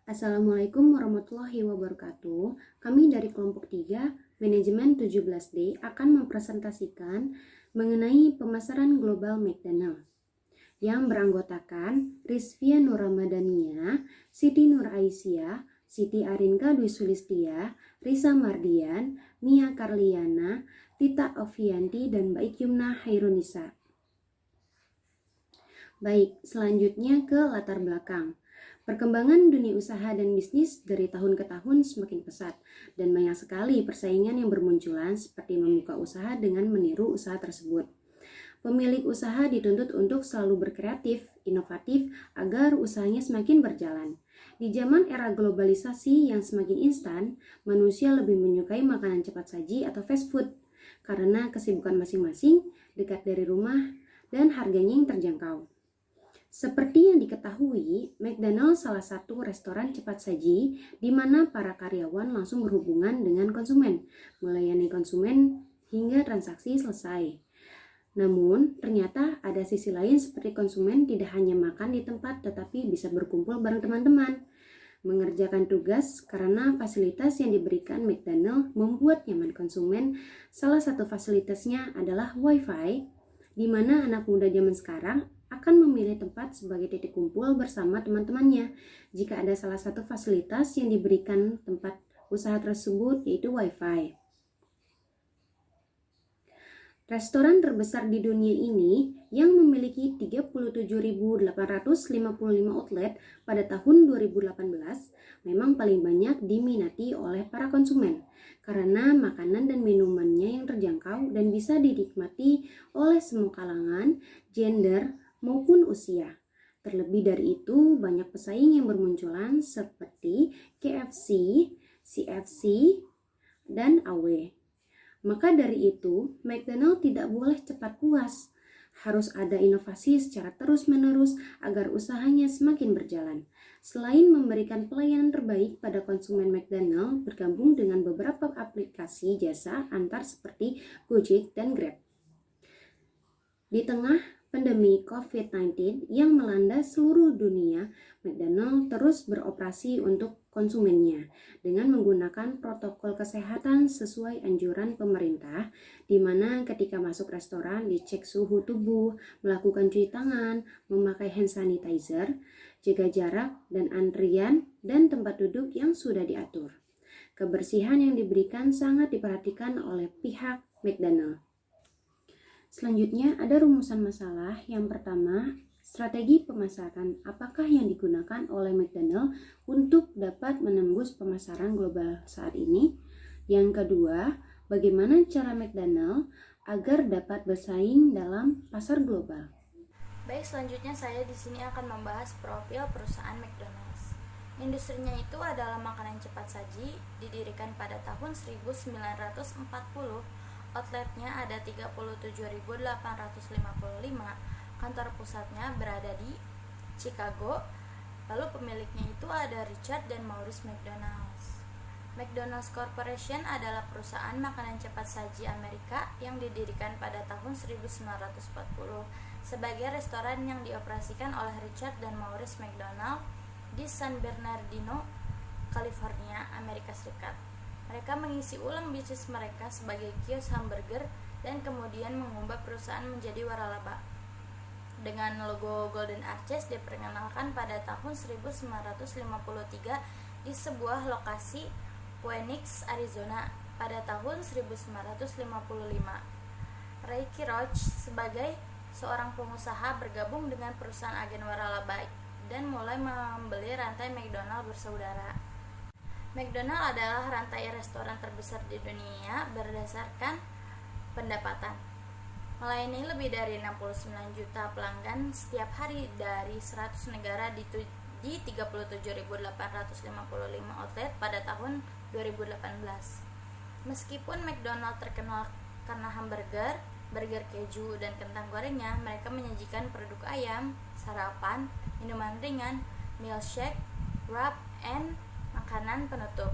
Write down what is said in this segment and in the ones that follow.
Assalamualaikum warahmatullahi wabarakatuh. Kami dari kelompok 3, Manajemen 17D akan mempresentasikan mengenai pemasaran global McDonald yang beranggotakan Rizvia Nur Ramadhania, Siti Nur Aisyah, Siti Arinka Dwi Sulistia, Risa Mardian, Mia Karliana, Tita Ovianti, dan Baik Yumna Hairunisa. Baik, selanjutnya ke latar belakang. Perkembangan dunia usaha dan bisnis dari tahun ke tahun semakin pesat dan banyak sekali persaingan yang bermunculan seperti membuka usaha dengan meniru usaha tersebut. Pemilik usaha dituntut untuk selalu berkreatif, inovatif agar usahanya semakin berjalan. Di zaman era globalisasi yang semakin instan, manusia lebih menyukai makanan cepat saji atau fast food karena kesibukan masing-masing, dekat dari rumah, dan harganya yang terjangkau. Seperti yang diketahui, McDonald's salah satu restoran cepat saji di mana para karyawan langsung berhubungan dengan konsumen, melayani konsumen hingga transaksi selesai. Namun, ternyata ada sisi lain seperti konsumen tidak hanya makan di tempat tetapi bisa berkumpul bareng teman-teman, mengerjakan tugas karena fasilitas yang diberikan McDonald's membuat nyaman konsumen. Salah satu fasilitasnya adalah Wi-Fi, di mana anak muda zaman sekarang akan memilih tempat sebagai titik kumpul bersama teman-temannya jika ada salah satu fasilitas yang diberikan tempat usaha tersebut, yaitu Wi-Fi. Restoran terbesar di dunia ini yang memiliki 37.855 outlet pada tahun 2018 memang paling banyak diminati oleh para konsumen karena makanan dan minumannya yang terjangkau dan bisa dinikmati oleh semua kalangan, gender, maupun usia. Terlebih dari itu, banyak pesaing yang bermunculan seperti KFC, CFC, dan AW. Maka dari itu, McDonald's tidak boleh cepat puas. Harus ada inovasi secara terus-menerus agar usahanya semakin berjalan. Selain memberikan pelayanan terbaik pada konsumen, McDonald's bergabung dengan beberapa aplikasi jasa antar seperti Gojek dan Grab. Di tengah pandemi COVID-19 yang melanda seluruh dunia, McDonald's terus beroperasi untuk konsumennya dengan menggunakan protokol kesehatan sesuai anjuran pemerintah, di mana ketika masuk restoran dicek suhu tubuh, melakukan cuci tangan, memakai hand sanitizer, jaga jarak, dan antrian dan tempat duduk yang sudah diatur. Kebersihan yang diberikan sangat diperhatikan oleh pihak McDonald's. Selanjutnya ada rumusan masalah. Yang pertama, strategi pemasaran apakah yang digunakan oleh McDonald's untuk dapat menembus pemasaran global saat ini? Yang kedua, bagaimana cara McDonald's agar dapat bersaing dalam pasar global? Baik, selanjutnya saya di sini akan membahas profil perusahaan McDonald's. Industrinya itu adalah makanan cepat saji, didirikan pada tahun 1940. Outletnya ada 37.855, kantor pusatnya berada di Chicago, lalu pemiliknya itu ada Richard dan Maurice McDonald's. McDonald's Corporation adalah perusahaan makanan cepat saji Amerika yang didirikan pada tahun 1940 sebagai restoran yang dioperasikan oleh Richard dan Maurice McDonald di San Bernardino, California, Amerika Serikat. Mereka mengisi ulang bisnis mereka sebagai kios hamburger dan kemudian mengubah perusahaan menjadi waralaba. Dengan logo Golden Arches diperkenalkan pada tahun 1953 di sebuah lokasi Phoenix, Arizona pada tahun 1955. Ray Kroc sebagai seorang pengusaha bergabung dengan perusahaan agen waralaba dan mulai membeli rantai McDonald bersaudara. McDonald adalah rantai restoran terbesar di dunia berdasarkan pendapatan, melayani lebih dari 69 juta pelanggan setiap hari dari 100 negara di 37.855 outlet pada tahun 2018. Meskipun McDonald terkenal karena hamburger, burger keju, dan kentang gorengnya, mereka menyajikan produk ayam, sarapan, minuman ringan, milkshake, wrap, and makanan penutup.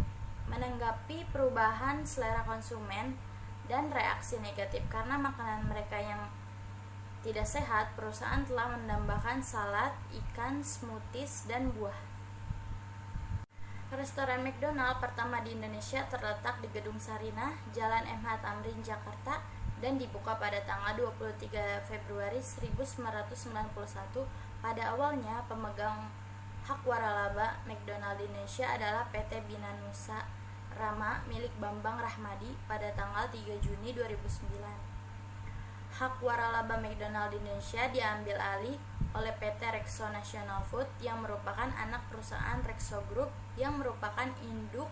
Menanggapi perubahan selera konsumen dan reaksi negatif karena makanan mereka yang tidak sehat, perusahaan telah menambahkan salad, ikan, smoothies, dan buah. Restoran McDonald pertama di Indonesia terletak di Gedung Sarinah, Jalan MH Tamrin, Jakarta, dan dibuka pada tanggal 23 Februari 1991. Pada awalnya, pemegang hak waralaba McDonald Indonesia adalah PT Bina Nusa Rama milik Bambang Rahmadi pada tanggal 3 Juni 2009. Hak waralaba McDonald Indonesia diambil alih oleh PT Rexo National Food yang merupakan anak perusahaan Rexo Group yang merupakan induk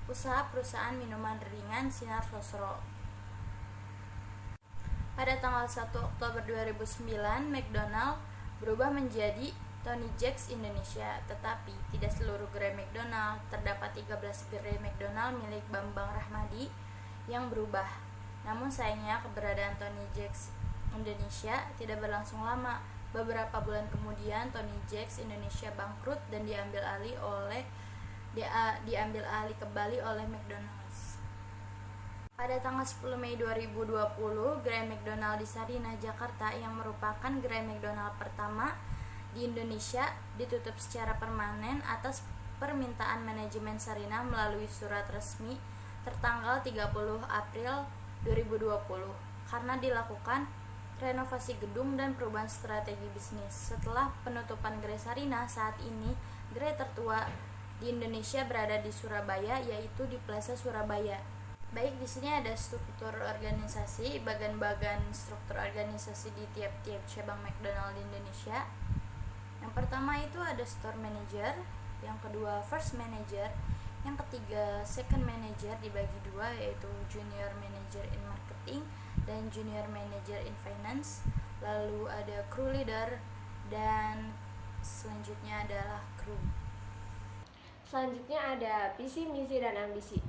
usaha perusahaan minuman ringan Sinar Sosro. Pada tanggal 1 Oktober 2009, McDonald berubah menjadi Tony Jacks Indonesia, tetapi tidak seluruh gerai McDonald. Terdapat 13 gerai McDonald milik Bambang Rahmadi yang berubah. Namun sayangnya keberadaan Tony Jacks Indonesia tidak berlangsung lama. Beberapa bulan kemudian Tony Jacks Indonesia bangkrut dan diambil alih kembali oleh McDonald's. Pada tanggal 10 Mei 2020, gerai McDonald di Sarinah, Jakarta yang merupakan gerai McDonald pertama di Indonesia ditutup secara permanen atas permintaan manajemen Sarinah melalui surat resmi tertanggal 30 April 2020 karena dilakukan renovasi gedung dan perubahan strategi bisnis. Setelah penutupan gerai Sarinah, saat ini gerai tertua di Indonesia berada di Surabaya, yaitu di Plaza Surabaya. Baik, di sini ada struktur organisasi, bagian-bagian struktur organisasi di tiap-tiap cabang McDonald di Indonesia. Yang pertama itu ada store manager, yang kedua first manager, yang ketiga second manager dibagi dua, yaitu junior manager in marketing dan junior manager in finance. Lalu ada crew leader dan selanjutnya adalah crew. Selanjutnya ada visi, misi, dan ambisi.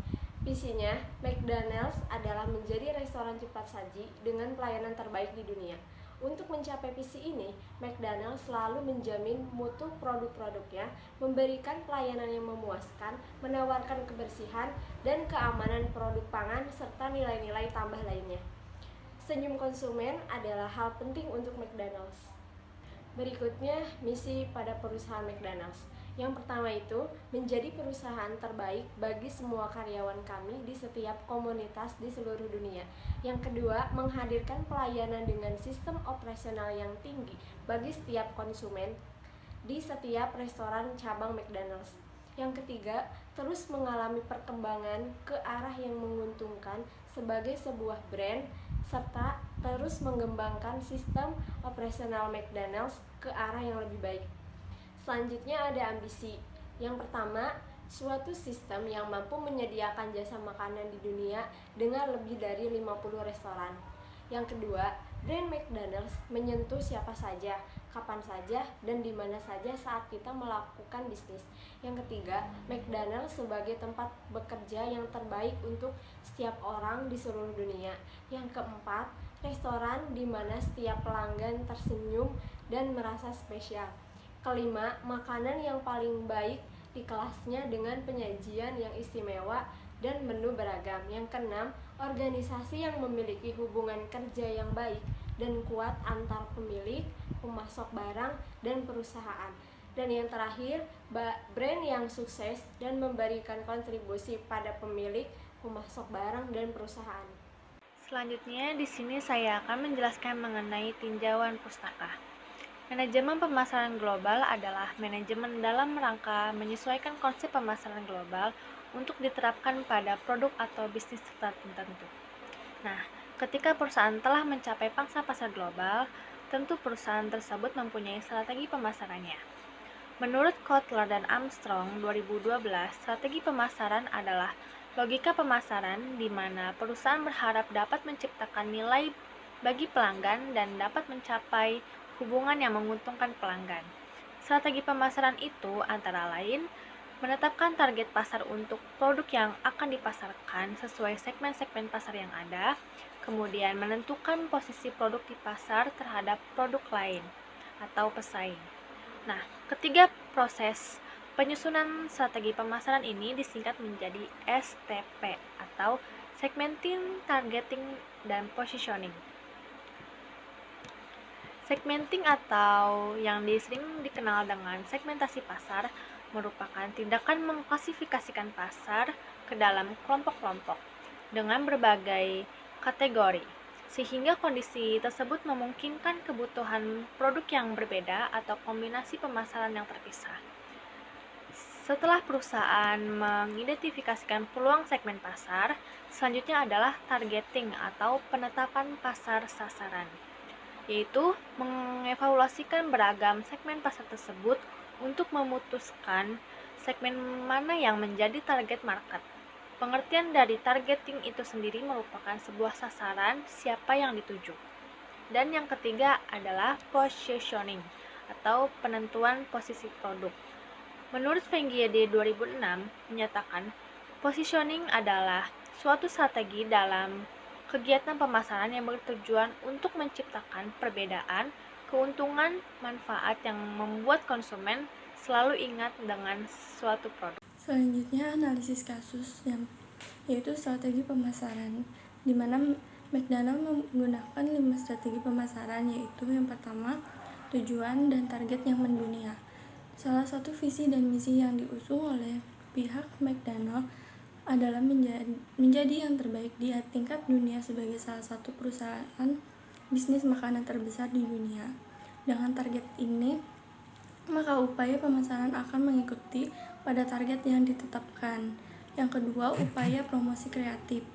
Visinya, McDonald's adalah menjadi restoran cepat saji dengan pelayanan terbaik di dunia. Untuk mencapai visi ini, McDonald's selalu menjamin mutu produk-produknya, memberikan pelayanan yang memuaskan, menawarkan kebersihan dan keamanan produk pangan, serta nilai-nilai tambah lainnya. Senyum konsumen adalah hal penting untuk McDonald's. Berikutnya, misi pada perusahaan McDonald's. Yang pertama itu, menjadi perusahaan terbaik bagi semua karyawan kami di setiap komunitas di seluruh dunia. Yang kedua, menghadirkan pelayanan dengan sistem operasional yang tinggi bagi setiap konsumen di setiap restoran cabang McDonald's. Yang ketiga, terus mengalami perkembangan ke arah yang menguntungkan sebagai sebuah brand, serta terus mengembangkan sistem operasional McDonald's ke arah yang lebih baik. Selanjutnya ada ambisi. Yang pertama, suatu sistem yang mampu menyediakan jasa makanan di dunia dengan lebih dari 50 restoran. Yang kedua, brand McDonald's menyentuh siapa saja, kapan saja, dan di mana saja saat kita melakukan bisnis. Yang ketiga, McDonald's sebagai tempat bekerja yang terbaik untuk setiap orang di seluruh dunia. Yang keempat, restoran di mana setiap pelanggan tersenyum dan merasa spesial. Kelima, makanan yang paling baik di kelasnya dengan penyajian yang istimewa dan menu beragam. Yang keenam, organisasi yang memiliki hubungan kerja yang baik dan kuat antar pemilik, pemasok barang, dan perusahaan. Dan yang terakhir, brand yang sukses dan memberikan kontribusi pada pemilik, pemasok barang, dan perusahaan. Selanjutnya, di sini saya akan menjelaskan mengenai tinjauan pustaka. Manajemen pemasaran global adalah manajemen dalam rangka menyesuaikan konsep pemasaran global untuk diterapkan pada produk atau bisnis tertentu. Nah, ketika perusahaan telah mencapai pangsa pasar global, tentu perusahaan tersebut mempunyai strategi pemasarannya. Menurut Kotler dan Armstrong 2012, strategi pemasaran adalah logika pemasaran di mana perusahaan berharap dapat menciptakan nilai bagi pelanggan dan dapat mencapai hubungan yang menguntungkan pelanggan. Strategi pemasaran itu antara lain menetapkan target pasar untuk produk yang akan dipasarkan sesuai segmen-segmen pasar yang ada, kemudian menentukan posisi produk di pasar terhadap produk lain atau pesaing. Nah, ketiga proses penyusunan strategi pemasaran ini disingkat menjadi STP atau Segmenting, Targeting, dan Positioning. Segmenting atau yang sering dikenal dengan segmentasi pasar merupakan tindakan mengklasifikasikan pasar ke dalam kelompok-kelompok dengan berbagai kategori, sehingga kondisi tersebut memungkinkan kebutuhan produk yang berbeda atau kombinasi pemasaran yang terpisah. Setelah perusahaan mengidentifikasikan peluang segmen pasar, selanjutnya adalah targeting atau penetapan pasar sasaran, yaitu mengevaluasikan beragam segmen pasar tersebut untuk memutuskan segmen mana yang menjadi target market. Pengertian dari targeting itu sendiri merupakan sebuah sasaran siapa yang dituju. Dan yang ketiga adalah positioning atau penentuan posisi produk. Menurut Fenggie di 2006 menyatakan, positioning adalah suatu strategi dalam kegiatan pemasaran yang bertujuan untuk menciptakan perbedaan, keuntungan, manfaat yang membuat konsumen selalu ingat dengan suatu produk. Selanjutnya analisis kasus yaitu strategi pemasaran, di mana McDonald menggunakan 5 strategi pemasaran, yaitu yang pertama, tujuan dan target yang mendunia. Salah satu visi dan misi yang diusung oleh pihak McDonald adalah menjadi yang terbaik di tingkat dunia sebagai salah satu perusahaan bisnis makanan terbesar di dunia. Dengan target ini, maka upaya pemasaran akan mengikuti pada target yang ditetapkan. Yang kedua, upaya promosi kreatif,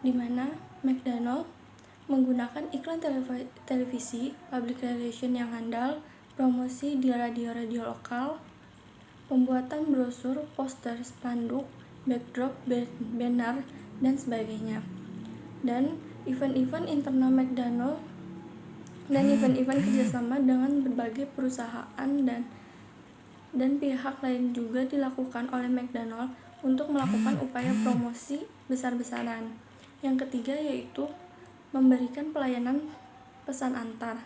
di mana McDonald menggunakan iklan televisi, public relation yang handal, promosi di radio-radio lokal, pembuatan brosur, poster, spanduk, backdrop, banner, dan sebagainya. Dan event-event internal McDonald dan event-event kerjasama dengan berbagai perusahaan dan pihak lain juga dilakukan oleh McDonald untuk melakukan upaya promosi besar-besaran. Yang ketiga yaitu memberikan pelayanan pesan antar.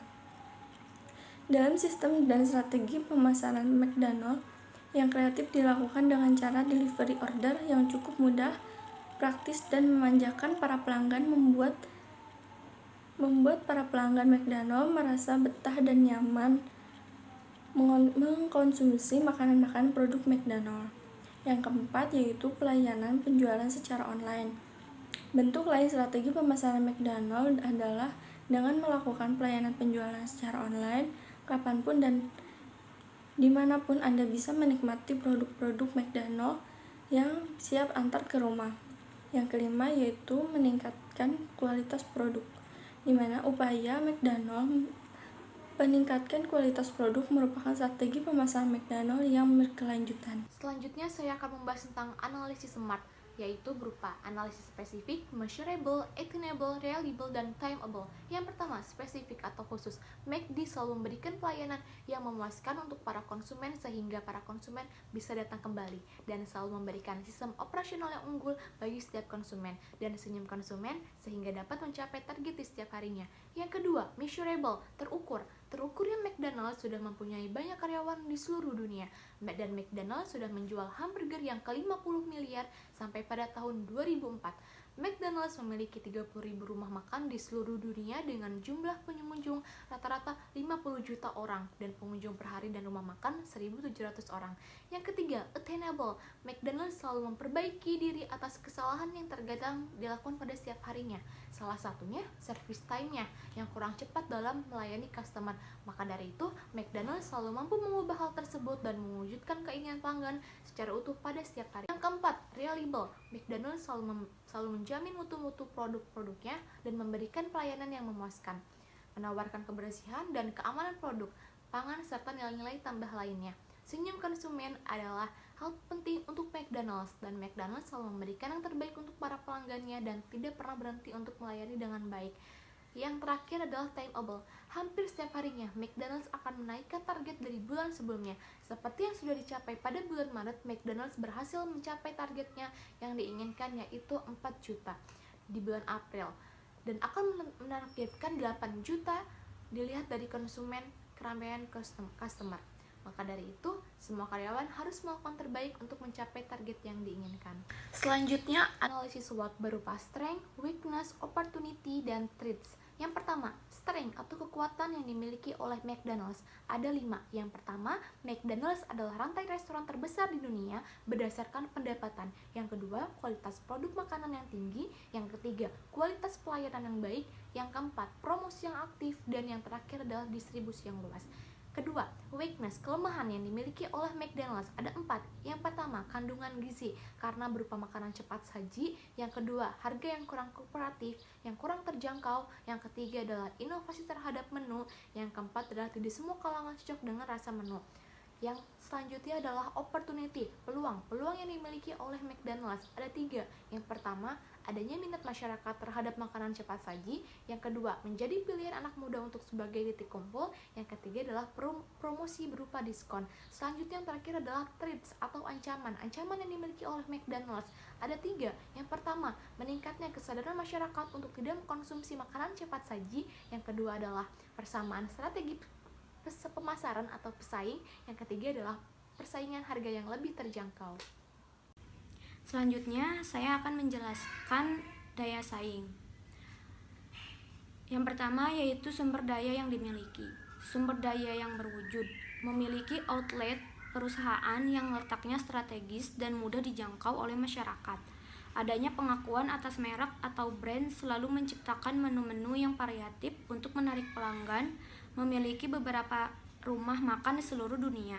Dalam sistem dan strategi pemasaran McDonald, yang kreatif dilakukan dengan cara delivery order yang cukup mudah, praktis, dan memanjakan para pelanggan, membuat para pelanggan McDonald merasa betah dan nyaman mengkonsumsi makanan-makanan produk McDonald. Yang keempat yaitu pelayanan penjualan secara online. Bentuk lain strategi pemasaran McDonald adalah dengan melakukan pelayanan penjualan secara online kapanpun dan dimanapun Anda bisa menikmati produk-produk McDonald yang siap antar ke rumah. Yang kelima yaitu meningkatkan kualitas produk, di mana upaya McDonald meningkatkan kualitas produk merupakan strategi pemasaran McDonald yang berkelanjutan. Selanjutnya saya akan membahas tentang analisis SMART, yaitu berupa analisis spesifik, measurable, attainable, reliable, dan timeable. Yang pertama, spesifik atau khusus. McD selalu memberikan pelayanan yang memuaskan untuk para konsumen sehingga para konsumen bisa datang kembali, dan selalu memberikan sistem operasional yang unggul bagi setiap konsumen dan senyum konsumen sehingga dapat mencapai target di setiap harinya. Yang kedua, measurable, terukur. Terukurnya McDonald's sudah mempunyai banyak karyawan di seluruh dunia, dan McDonald's sudah menjual hamburger yang ke-50 miliar sampai pada tahun 2004. McDonald's memiliki 30.000 rumah makan di seluruh dunia dengan jumlah pengunjung rata-rata 50 juta orang dan pengunjung per hari dan rumah makan 1.700 orang. Yang ketiga, attainable. McDonald's selalu memperbaiki diri atas kesalahan yang terkadang dilakukan pada setiap harinya. Salah satunya service time-nya yang kurang cepat dalam melayani customer. Maka dari itu, McDonald's selalu mampu mengubah hal tersebut dan mewujudkan keinginan pelanggan secara utuh pada setiap hari. Yang keempat, reliable. McDonald's selalu menjamin mutu-mutu produk-produknya dan memberikan pelayanan yang memuaskan, menawarkan kebersihan dan keamanan produk, pangan, serta nilai-nilai tambah lainnya. Senyum konsumen adalah hal penting untuk McDonald's, dan McDonald's selalu memberikan yang terbaik untuk para pelanggannya dan tidak pernah berhenti untuk melayani dengan baik. Yang terakhir adalah timeable. Hampir setiap harinya, McDonald's akan menaikkan target dari bulan sebelumnya. Seperti yang sudah dicapai pada bulan Maret, McDonald's berhasil mencapai targetnya yang diinginkan, yaitu 4 juta di bulan April, dan akan menargetkan 8 juta dilihat dari konsumen keramaian customer. Maka dari itu, semua karyawan harus melakukan terbaik untuk mencapai target yang diinginkan. Selanjutnya, analisis SWOT berupa strength, weakness, opportunity, dan threats. Yang pertama, strength atau kekuatan yang dimiliki oleh McDonald's ada 5. Yang pertama, McDonald's adalah rantai restoran terbesar di dunia berdasarkan pendapatan. Yang kedua, kualitas produk makanan yang tinggi. Yang ketiga, kualitas pelayanan yang baik. Yang keempat, promosi yang aktif. Dan yang terakhir adalah distribusi yang luas. Kedua, weakness, kelemahan yang dimiliki oleh McDonald's ada 4. Yang pertama, kandungan gizi karena berupa makanan cepat saji. Yang kedua, harga yang kurang kooperatif, yang kurang terjangkau. Yang ketiga adalah inovasi terhadap menu. Yang keempat adalah tidak semua kalangan cocok dengan rasa menu. Yang selanjutnya adalah opportunity, peluang yang dimiliki oleh McDonald's ada 3. Yang pertama, adanya minat masyarakat terhadap makanan cepat saji. Yang kedua, menjadi pilihan anak muda untuk sebagai titik kumpul. Yang ketiga adalah promosi berupa diskon. Selanjutnya yang terakhir adalah threats atau ancaman yang dimiliki oleh McDonald's ada 3. Yang pertama, meningkatnya kesadaran masyarakat untuk tidak mengkonsumsi makanan cepat saji. Yang kedua adalah persamaan strategi pemasaran atau pesaing. Yang ketiga adalah persaingan harga yang lebih terjangkau. Selanjutnya, saya akan menjelaskan daya saing. Yang pertama yaitu sumber daya yang dimiliki. Sumber daya yang berwujud, memiliki outlet perusahaan yang letaknya strategis dan mudah dijangkau oleh masyarakat. Adanya pengakuan atas merek atau brand selalu menciptakan menu-menu yang variatif untuk menarik pelanggan, memiliki beberapa rumah makan di seluruh dunia.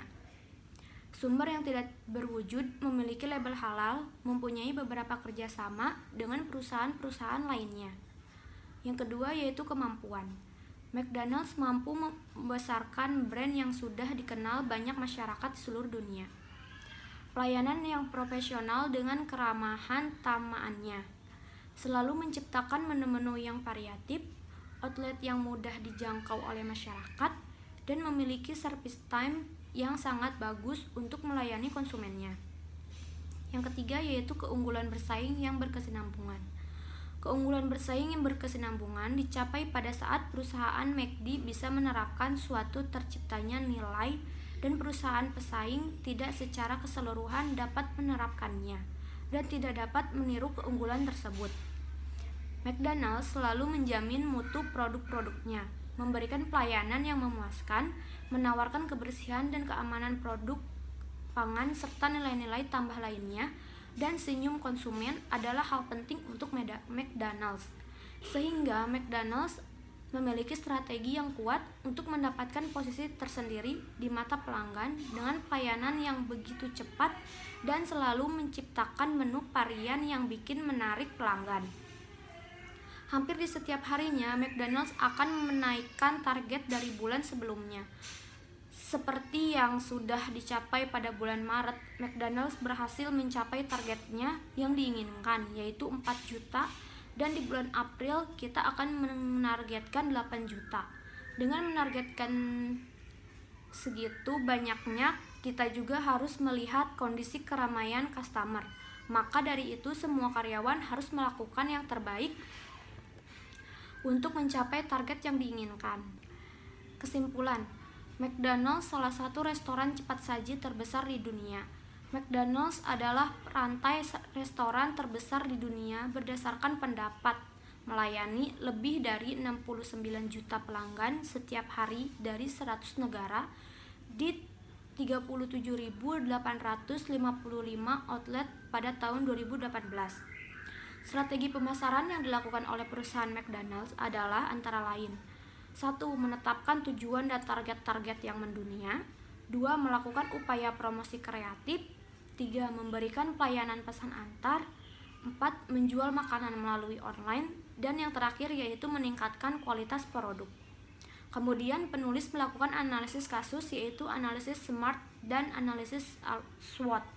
Sumber yang tidak berwujud, memiliki label halal, mempunyai beberapa kerjasama dengan perusahaan-perusahaan lainnya. Yang kedua yaitu kemampuan. McDonald's mampu membesarkan brand yang sudah dikenal banyak masyarakat di seluruh dunia. Pelayanan yang profesional dengan keramahan tamaannya. Selalu menciptakan menu-menu yang variatif, outlet yang mudah dijangkau oleh masyarakat, dan memiliki service time yang sangat bagus untuk melayani konsumennya. Yang ketiga yaitu keunggulan bersaing yang berkesinambungan. Keunggulan bersaing yang berkesinambungan dicapai pada saat perusahaan McD bisa menerapkan suatu terciptanya nilai dan perusahaan pesaing tidak secara keseluruhan dapat menerapkannya dan tidak dapat meniru keunggulan tersebut. McDonald's selalu menjamin mutu produk-produknya, memberikan pelayanan yang memuaskan, menawarkan kebersihan dan keamanan produk pangan serta nilai-nilai tambah lainnya, dan senyum konsumen adalah hal penting untuk McDonald's. Sehingga McDonald's memiliki strategi yang kuat untuk mendapatkan posisi tersendiri di mata pelanggan dengan pelayanan yang begitu cepat dan selalu menciptakan menu varian yang bikin menarik pelanggan. Hampir di setiap harinya, McDonald's akan menaikkan target dari bulan sebelumnya. Seperti yang sudah dicapai pada bulan Maret, McDonald's berhasil mencapai targetnya yang diinginkan, yaitu 4 juta, dan di bulan April kita akan menargetkan 8 juta. Dengan menargetkan segitu banyaknya, kita juga harus melihat kondisi keramaian customer. Maka dari itu, semua karyawan harus melakukan yang terbaik untuk mencapai target yang diinginkan. Kesimpulan, McDonald's salah satu restoran cepat saji terbesar di dunia. McDonald's adalah rantai restoran terbesar di dunia berdasarkan pendapat, melayani lebih dari 69 juta pelanggan setiap hari dari 100 negara di 37.855 outlet pada tahun 2018. Strategi pemasaran yang dilakukan oleh perusahaan McDonald's adalah antara lain: 1. Menetapkan tujuan dan target-target yang mendunia. 2. Melakukan upaya promosi kreatif. 3. Memberikan pelayanan pesan antar. 4. Menjual makanan melalui online. Dan yang terakhir yaitu meningkatkan kualitas produk. Kemudian penulis melakukan analisis kasus, yaitu analisis SMART dan analisis SWOT.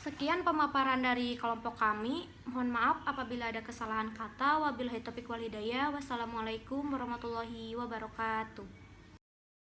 Sekian pemaparan dari kelompok kami. Mohon maaf apabila ada kesalahan kata. Wabillahi taufiq wal hidayah. Wassalamualaikum warahmatullahi wabarakatuh.